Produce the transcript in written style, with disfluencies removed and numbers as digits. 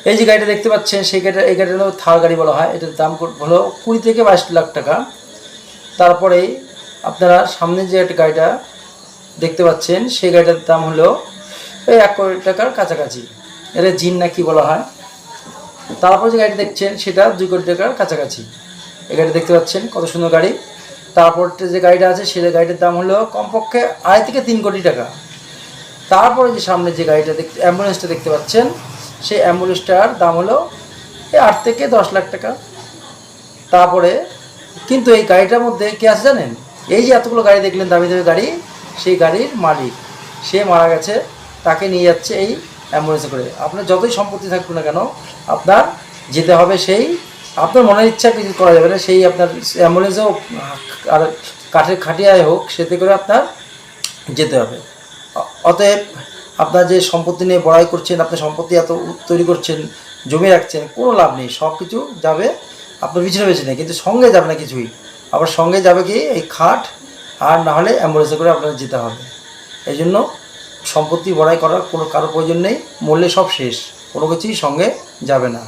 এই যে গাড়িটা দেখতে পাচ্ছেন সেই গাড়িটা, এই গাড়িটা হলো থার গাড়ি বলা হয়। এটার দাম হলো 20 থেকে 22 লাখ টাকা। তারপরে আপনারা সামনে যে একটা গাড়িটা দেখতে পাচ্ছেন সেই গাড়িটার দাম হলো এই 1 কোটি টাকার কাছাকাছি, এটা জিন না কি বলা হয়। তারপর যে গাড়িটা দেখছেন সেটা 2 কোটি টাকার কাছাকাছি। এই গাড়ি দেখতে পাচ্ছেন কত সুন্দর গাড়ি। তারপর যে গাড়িটা আছে সেই গাড়িটার দাম হলো কমপক্ষে 2.5 থেকে 3 কোটি টাকা। তারপরে যে সামনে যে গাড়িটা অ্যাম্বুলেন্সটা দেখতে পাচ্ছেন সেই অ্যাম্বুলেন্সটার দাম হলো এই 8 থেকে 10 লাখ টাকা। তারপরে কিন্তু এই গাড়িটার মধ্যে কে আছে জানেন? এই যে এতগুলো গাড়ি দেখলেন দামি দামি গাড়ি, সেই গাড়ির মালিক সে মারা গেছে, তাকে নিয়ে যাচ্ছে এই অ্যাম্বুলেন্সে করে। আপনার যতই সম্পত্তি থাকুক না কেন আপনার যেতে হবে সেই, আপনার মনের ইচ্ছা কিছু করা যাবে না, সেই আপনার অ্যাম্বুলেন্সে হোক আর কাঠের খাটিয়ায় হোক সেতে করে আপনার যেতে হবে। অতএব আপনার যে সম্পত্তি নিয়ে বড়াই করছেন, আপনার সম্পত্তি এত তৈরি করছেন, জমি রাখছেন, কোনো লাভ নেই। সব কিছু যাবে আপনার পিছনে পিছনে, কিন্তু সঙ্গে যাবে না কিছুই। আবার সঙ্গে যাবে কি এই খাট, আর না হলে অ্যাম্বুলেন্সে করে আপনার যেতে হবে। এই জন্য সম্পত্তি বড়াই করার কোনো কারো প্রয়োজন নেই, মরলে সব শেষ, কোনো কিছুই সঙ্গে যাবে না।